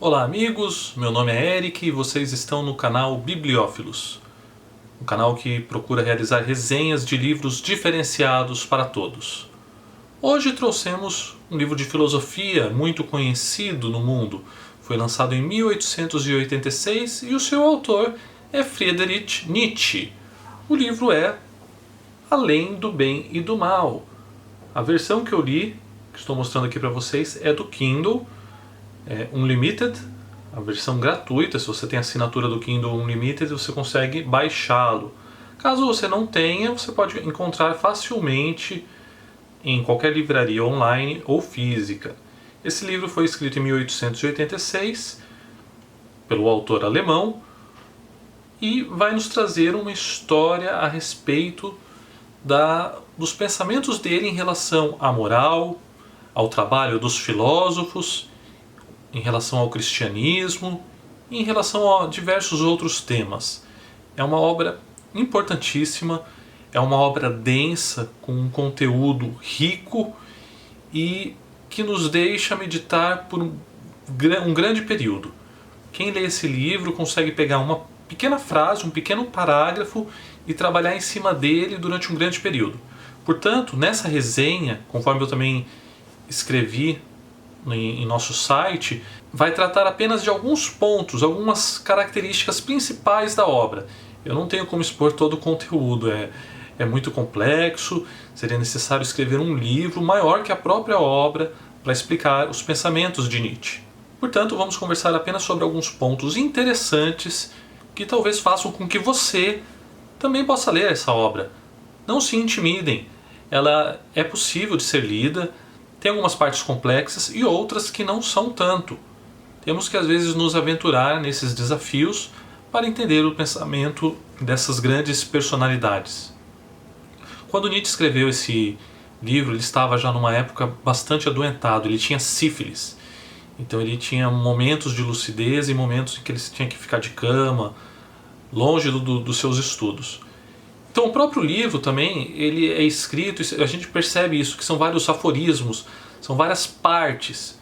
Olá amigos, meu nome é Eric e vocês estão no canal Bibliófilos, um canal que procura realizar resenhas de livros diferenciados para todos. Hoje trouxemos um livro de filosofia muito conhecido no mundo. Foi lançado em 1886 e o seu autor é Friedrich Nietzsche. O livro é Além do Bem e do Mal. A versão que eu li, que estou mostrando aqui para vocês, é do Kindle Unlimited, a versão gratuita. Se você tem a assinatura do Kindle Unlimited, você consegue baixá-lo. Caso você não tenha, você pode encontrar facilmente em qualquer livraria online ou física. Esse livro foi escrito em 1886 pelo autor alemão e vai nos trazer uma história a respeito dos pensamentos dele em relação à moral, ao trabalho dos filósofos, em relação ao cristianismo e em relação a diversos outros temas. É uma obra importantíssima, é uma obra densa, com um conteúdo rico e que nos deixa meditar por um grande período. Quem lê esse livro consegue pegar uma pequena frase, um pequeno parágrafo e trabalhar em cima dele durante um grande período. Portanto, nessa resenha, conforme eu também escrevi em nosso site, vai tratar apenas de alguns pontos, algumas características principais da obra. Eu não tenho como expor todo o conteúdo, é muito complexo, seria necessário escrever um livro maior que a própria obra para explicar os pensamentos de Nietzsche. Portanto, vamos conversar apenas sobre alguns pontos interessantes que talvez façam com que você também possa ler essa obra. Não se intimidem, ela é possível de ser lida. Tem algumas partes complexas e outras que não são tanto. Temos que às vezes nos aventurar nesses desafios para entender o pensamento dessas grandes personalidades. Quando Nietzsche escreveu esse livro, ele estava já numa época bastante adoentado, ele tinha sífilis. Então ele tinha momentos de lucidez e momentos em que ele tinha que ficar de cama, longe dos seus estudos. Então o próprio livro também, ele é escrito, a gente percebe isso, que são vários aforismos, são várias partes.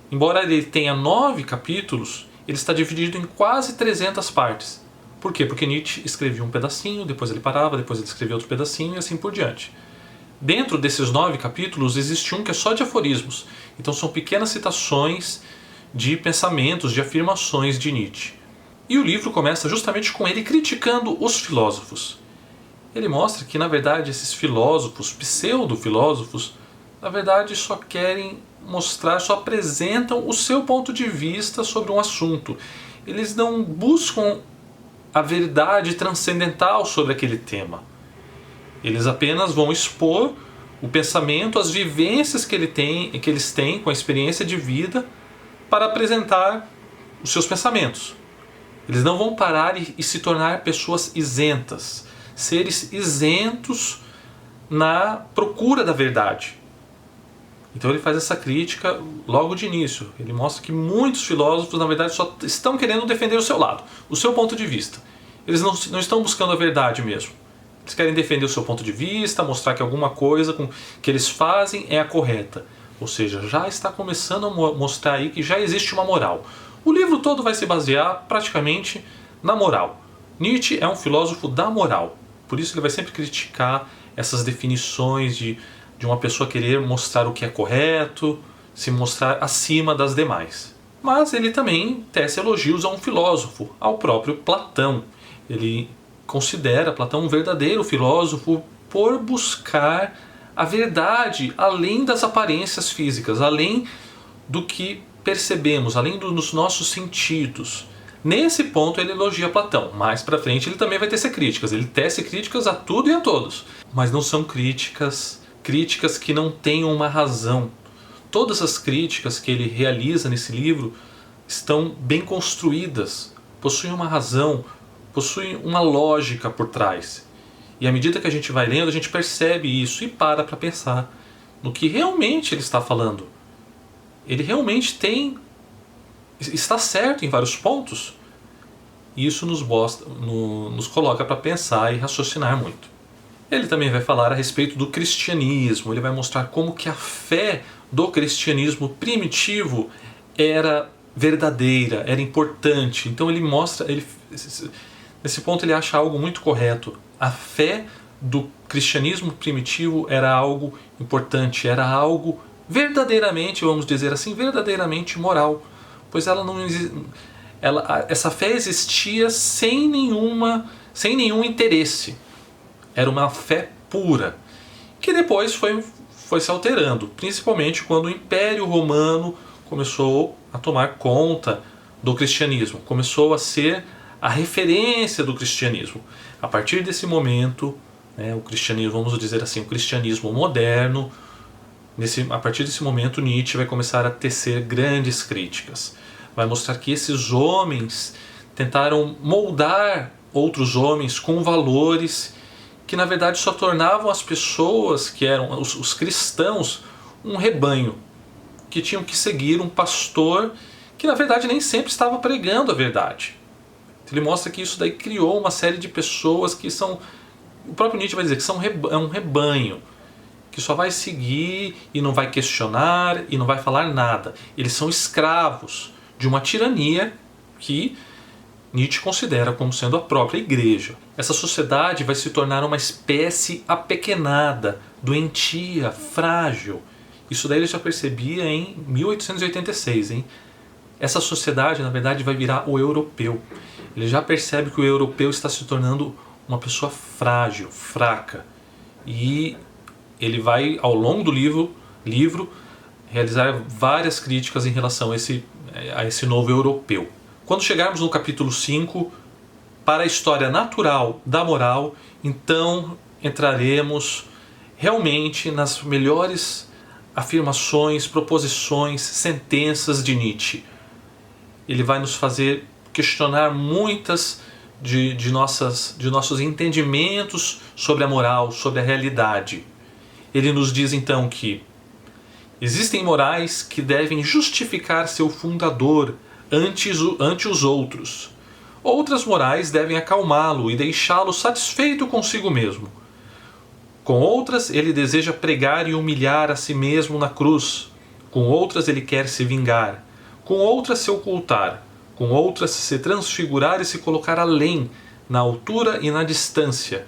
Embora ele tenha 9 capítulos, ele está dividido em quase 300 partes. Por quê? Porque Nietzsche escrevia um pedacinho, depois ele parava, depois ele escrevia outro pedacinho e assim por diante. Dentro desses 9 capítulos existe um que é só de aforismos. Então são pequenas citações de pensamentos, de afirmações de Nietzsche. E o livro começa justamente com ele criticando os filósofos. Ele mostra que, na verdade, esses filósofos, pseudo-filósofos, na verdade só querem mostrar, só apresentam o seu ponto de vista sobre um assunto. Eles não buscam a verdade transcendental sobre aquele tema. Eles apenas vão expor o pensamento, as vivências que eles têm com a experiência de vida para apresentar os seus pensamentos. Eles não vão parar e se tornar pessoas isentas, seres isentos na procura da verdade. Então ele faz essa crítica logo de início. Ele mostra que muitos filósofos, na verdade, só estão querendo defender o seu lado, o seu ponto de vista. Eles não estão buscando a verdade mesmo. Eles querem defender o seu ponto de vista, mostrar que alguma coisa que eles fazem é a correta. Ou seja, já está começando a mostrar aí que já existe uma moral. O livro todo vai se basear praticamente na moral. Nietzsche é um filósofo da moral. Por isso ele vai sempre criticar essas definições de uma pessoa querer mostrar o que é correto, se mostrar acima das demais. Mas ele também tece elogios a um filósofo, ao próprio Platão. Ele considera Platão um verdadeiro filósofo por buscar a verdade além das aparências físicas, além do que percebemos, além dos nossos sentidos. Nesse ponto ele elogia Platão. Mais pra frente ele também vai tecer críticas. Ele tece críticas a tudo e a todos. Mas não são críticas que não tenham uma razão. Todas as críticas que ele realiza nesse livro estão bem construídas, possuem uma razão, possuem uma lógica por trás. E à medida que a gente vai lendo, a gente percebe isso e para pensar no que realmente ele está falando. Ele realmente está certo em vários pontos. E isso nos coloca para pensar e raciocinar muito. Ele também vai falar a respeito do cristianismo. Ele vai mostrar como que a fé do cristianismo primitivo era verdadeira, era importante. Então ele mostra, nesse ponto ele acha algo muito correto. A fé do cristianismo primitivo era algo importante, era algo verdadeiramente, vamos dizer assim, verdadeiramente moral, pois essa fé existia sem nenhum interesse. Era uma fé pura, que depois foi se alterando, principalmente quando o Império Romano começou a tomar conta do cristianismo, começou a ser a referência do cristianismo. A partir desse momento, o cristianismo, vamos dizer assim, o cristianismo moderno, a partir desse momento Nietzsche vai começar a tecer grandes críticas. Vai mostrar que esses homens tentaram moldar outros homens com valores que na verdade só tornavam as pessoas, que eram os cristãos, um rebanho, que tinham que seguir um pastor que na verdade nem sempre estava pregando a verdade. Ele mostra que isso daí criou uma série de pessoas que são, o próprio Nietzsche vai dizer que é um rebanho, que só vai seguir e não vai questionar e não vai falar nada. Eles são escravos de uma tirania que Nietzsche considera como sendo a própria igreja. Essa sociedade vai se tornar uma espécie apequenada, doentia, frágil. Isso daí ele já percebia em 1886, hein? Essa sociedade, na verdade, vai virar o europeu. Ele já percebe que o europeu está se tornando uma pessoa frágil, fraca. E ele vai, ao longo do livro realizar várias críticas em relação a esse novo europeu. Quando chegarmos no capítulo 5, para a história natural da moral, então entraremos realmente nas melhores afirmações, proposições, sentenças de Nietzsche. Ele vai nos fazer questionar muitas de nossos entendimentos sobre a moral, sobre a realidade. Ele nos diz então que existem morais que devem justificar seu fundador ante os outros. Outras morais devem acalmá-lo e deixá-lo satisfeito consigo mesmo. Com outras ele deseja pregar e humilhar a si mesmo na cruz. Com outras ele quer se vingar. Com outras se ocultar. Com outras se transfigurar e se colocar além, na altura e na distância.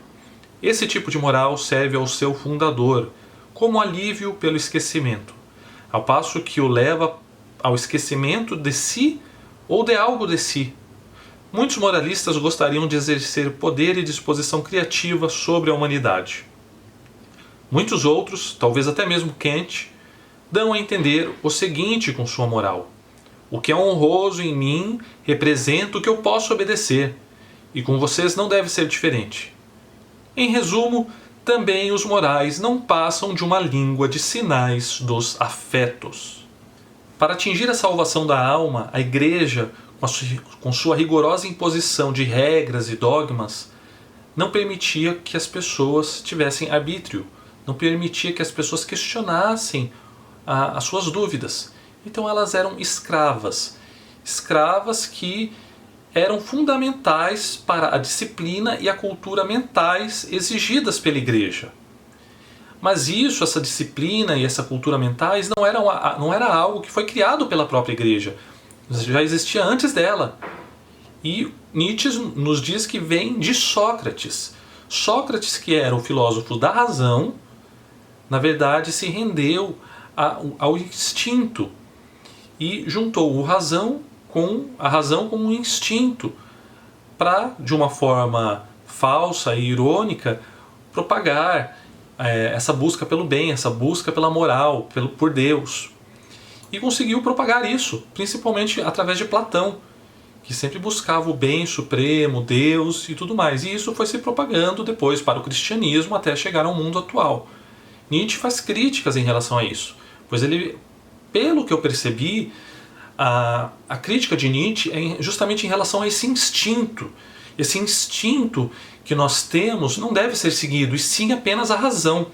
Esse tipo de moral serve ao seu fundador, como alívio pelo esquecimento, ao passo que o leva ao esquecimento de si ou de algo de si. Muitos moralistas gostariam de exercer poder e disposição criativa sobre a humanidade. Muitos outros, talvez até mesmo Kant, dão a entender o seguinte com sua moral: o que é honroso em mim representa o que eu posso obedecer, e com vocês não deve ser diferente. Em resumo, também os morais não passam de uma língua de sinais dos afetos. Para atingir a salvação da alma, a Igreja, com sua rigorosa imposição de regras e dogmas, não permitia que as pessoas tivessem arbítrio, não permitia que as pessoas questionassem as suas dúvidas. Então elas eram escravas que eram fundamentais para a disciplina e a cultura mentais exigidas pela Igreja. Mas essa disciplina e essa cultura mentais não era algo que foi criado pela própria Igreja. Já existia antes dela. E Nietzsche nos diz que vem de Sócrates. Sócrates, que era o filósofo da razão, na verdade se rendeu ao instinto e juntou a razão com um instinto para, de uma forma falsa e irônica, propagar essa busca pelo bem, essa busca pela moral, por Deus. E conseguiu propagar isso, principalmente através de Platão, que sempre buscava o bem supremo, Deus e tudo mais. E isso foi se propagando depois para o cristianismo até chegar ao mundo atual. Nietzsche faz críticas em relação a isso, pois ele, pelo que eu percebi, a crítica de Nietzsche é justamente em relação a esse instinto. Esse instinto que nós temos não deve ser seguido, e sim apenas a razão.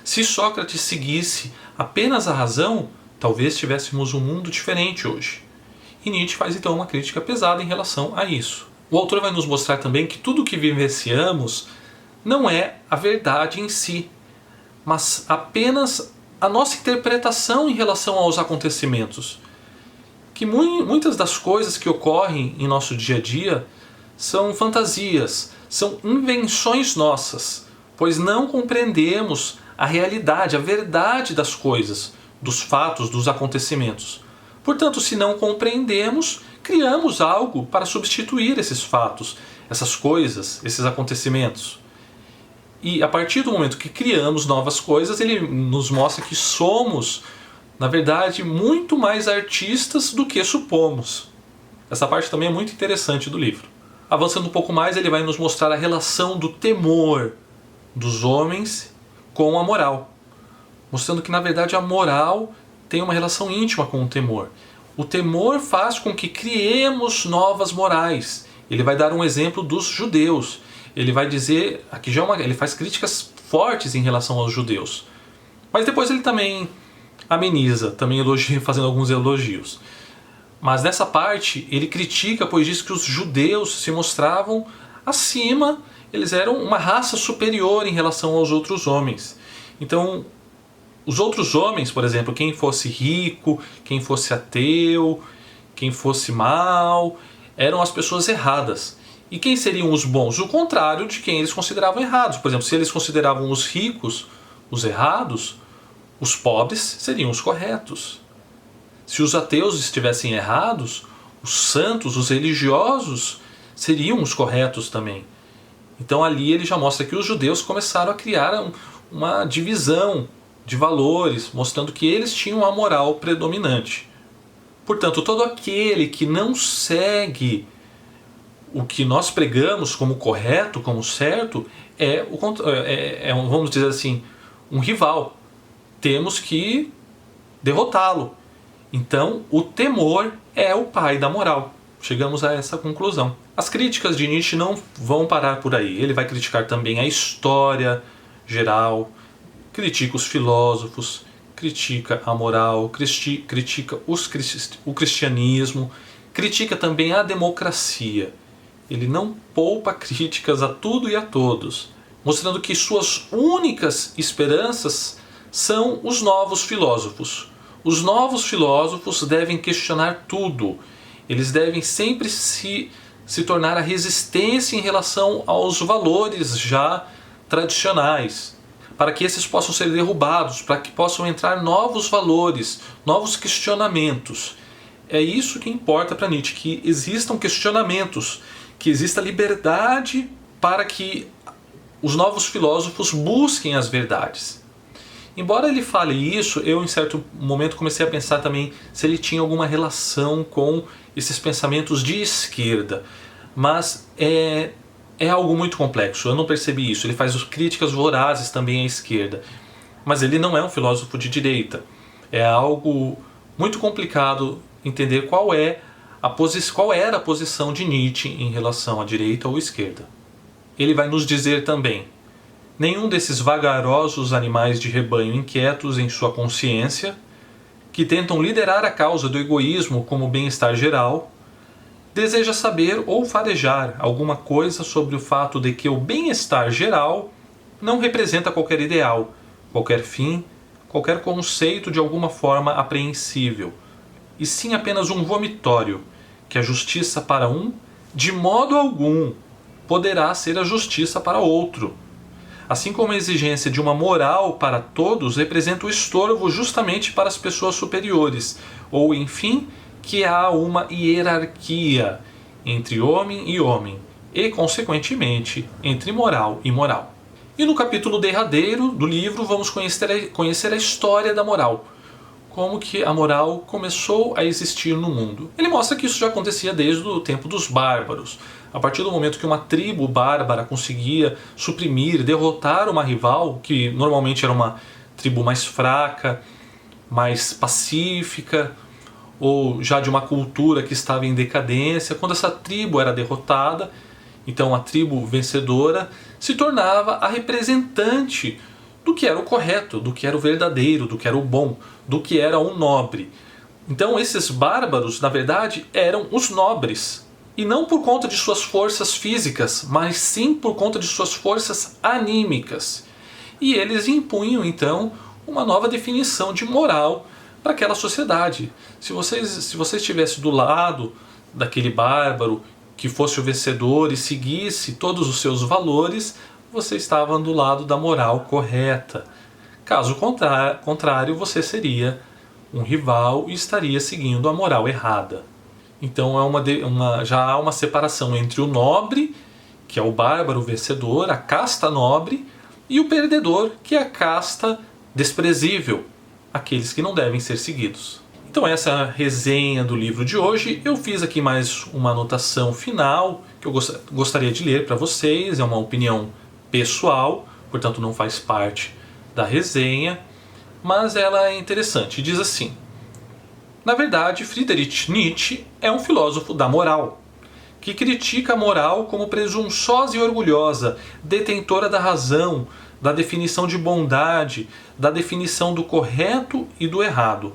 Se Sócrates seguisse apenas a razão, talvez tivéssemos um mundo diferente hoje. E Nietzsche faz então uma crítica pesada em relação a isso. O autor vai nos mostrar também que tudo o que vivenciamos não é a verdade em si, mas apenas a nossa interpretação em relação aos acontecimentos. que muitas das coisas que ocorrem em nosso dia a dia são fantasias, são invenções nossas, pois não compreendemos a realidade, a verdade das coisas, dos fatos, dos acontecimentos. Portanto, se não compreendemos, criamos algo para substituir esses fatos, essas coisas, esses acontecimentos. E a partir do momento que criamos novas coisas, ele nos mostra que somos, na verdade, muito mais artistas do que supomos. Essa parte também é muito interessante do livro. Avançando um pouco mais, ele vai nos mostrar a relação do temor dos homens com a moral, mostrando que, na verdade, a moral tem uma relação íntima com o temor. O temor faz com que criemos novas morais. Ele vai dar um exemplo dos judeus. Ele vai dizer, aqui já ele faz críticas fortes em relação aos judeus. Mas depois ele também ameniza, também elogia, fazendo alguns elogios. Mas nessa parte ele critica, pois diz que os judeus se mostravam acima, eles eram uma raça superior em relação aos outros homens. Então, os outros homens, por exemplo, quem fosse rico, quem fosse ateu, quem fosse mau, eram as pessoas erradas. E quem seriam os bons? O contrário de quem eles consideravam errados. Por exemplo, se eles consideravam os ricos os errados, os pobres seriam os corretos. Se os ateus estivessem errados, os santos, os religiosos, seriam os corretos também. Então ali ele já mostra que os judeus começaram a criar uma divisão de valores, mostrando que eles tinham a moral predominante. Portanto, todo aquele que não segue o que nós pregamos como correto, como certo, vamos dizer assim, um rival. Temos que derrotá-lo. Então, o temor é o pai da moral. Chegamos a essa conclusão. As críticas de Nietzsche não vão parar por aí. Ele vai criticar também a história geral, critica os filósofos, critica a moral, critica o cristianismo, critica também a democracia. Ele não poupa críticas a tudo e a todos, mostrando que suas únicas esperanças são os novos filósofos. Os novos filósofos devem questionar tudo. Eles devem sempre se tornar a resistência em relação aos valores já tradicionais, para que esses possam ser derrubados, para que possam entrar novos valores, novos questionamentos. É isso que importa para Nietzsche, que existam questionamentos, que exista liberdade para que os novos filósofos busquem as verdades. Embora ele fale isso, eu em certo momento comecei a pensar também se ele tinha alguma relação com esses pensamentos de esquerda. Mas é algo muito complexo, eu não percebi isso. Ele faz críticas vorazes também à esquerda. Mas ele não é um filósofo de direita. É algo muito complicado entender qual era a posição de Nietzsche em relação à direita ou à esquerda. Ele vai nos dizer também: nenhum desses vagarosos animais de rebanho inquietos em sua consciência, que tentam liderar a causa do egoísmo como bem-estar geral, deseja saber ou farejar alguma coisa sobre o fato de que o bem-estar geral não representa qualquer ideal, qualquer fim, qualquer conceito de alguma forma apreensível, e sim apenas um vomitório, que a justiça para um, de modo algum, poderá ser a justiça para outro. Assim como a exigência de uma moral para todos representa o estorvo justamente para as pessoas superiores, ou, enfim, que há uma hierarquia entre homem e homem, e, consequentemente, entre moral e moral. E no capítulo derradeiro do livro vamos conhecer a história da moral, como que a moral começou a existir no mundo. Ele mostra que isso já acontecia desde o tempo dos bárbaros. A partir do momento que uma tribo bárbara conseguia suprimir, derrotar uma rival, que normalmente era uma tribo mais fraca, mais pacífica, ou já de uma cultura que estava em decadência, quando essa tribo era derrotada, então a tribo vencedora se tornava a representante do que era o correto, do que era o verdadeiro, do que era o bom, do que era o nobre. Então esses bárbaros, na verdade, eram os nobres. E não por conta de suas forças físicas, mas sim por conta de suas forças anímicas. E eles impunham, então, uma nova definição de moral para aquela sociedade. Se você estivesse do lado daquele bárbaro que fosse o vencedor e seguisse todos os seus valores, você estava do lado da moral correta. Caso contrário, você seria um rival e estaria seguindo a moral errada. Então já há uma separação entre o nobre, que é o bárbaro vencedor, a casta nobre, e o perdedor, que é a casta desprezível, aqueles que não devem ser seguidos. Então essa é a resenha do livro de hoje. Eu fiz aqui mais uma anotação final que eu gostaria de ler para vocês. É uma opinião pessoal, portanto não faz parte da resenha, mas ela é interessante. Diz assim: na verdade, Friedrich Nietzsche é um filósofo da moral, que critica a moral como presunçosa e orgulhosa, detentora da razão, da definição de bondade, da definição do correto e do errado.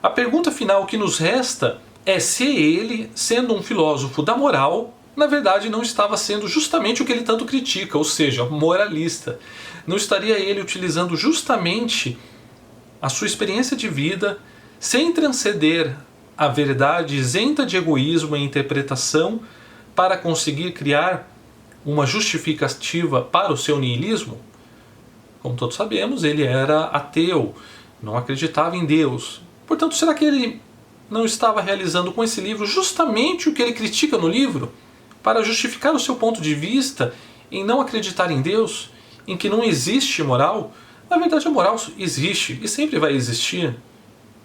A pergunta final que nos resta é se ele, sendo um filósofo da moral, na verdade não estava sendo justamente o que ele tanto critica, ou seja, moralista. Não estaria ele utilizando justamente a sua experiência de vida, sem transcender a verdade isenta de egoísmo e interpretação, para conseguir criar uma justificativa para o seu niilismo? Como todos sabemos, ele era ateu, não acreditava em Deus. Portanto, será que ele não estava realizando com esse livro justamente o que ele critica no livro? Para justificar o seu ponto de vista em não acreditar em Deus, em que não existe moral? Na verdade, a moral existe e sempre vai existir.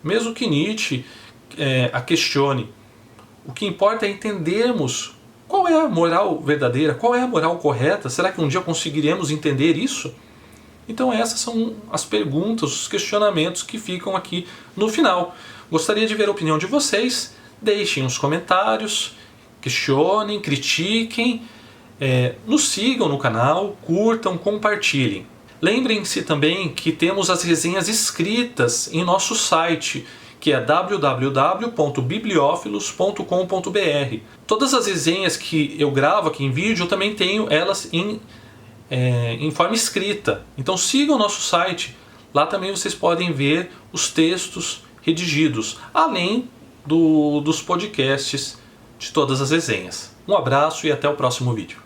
Mesmo que Nietzsche a questione. O que importa é entendermos qual é a moral verdadeira, qual é a moral correta. Será que um dia conseguiremos entender isso? Então essas são as perguntas, os questionamentos que ficam aqui no final. Gostaria de ver a opinião de vocês. Deixem os comentários, questionem, critiquem, nos sigam no canal, curtam, compartilhem. Lembrem-se também que temos as resenhas escritas em nosso site, que é www.bibliophilos.com.br. Todas as resenhas que eu gravo aqui em vídeo, eu também tenho elas em forma escrita. Então sigam o nosso site, lá também vocês podem ver os textos redigidos, além dos podcasts de todas as resenhas. Um abraço e até o próximo vídeo.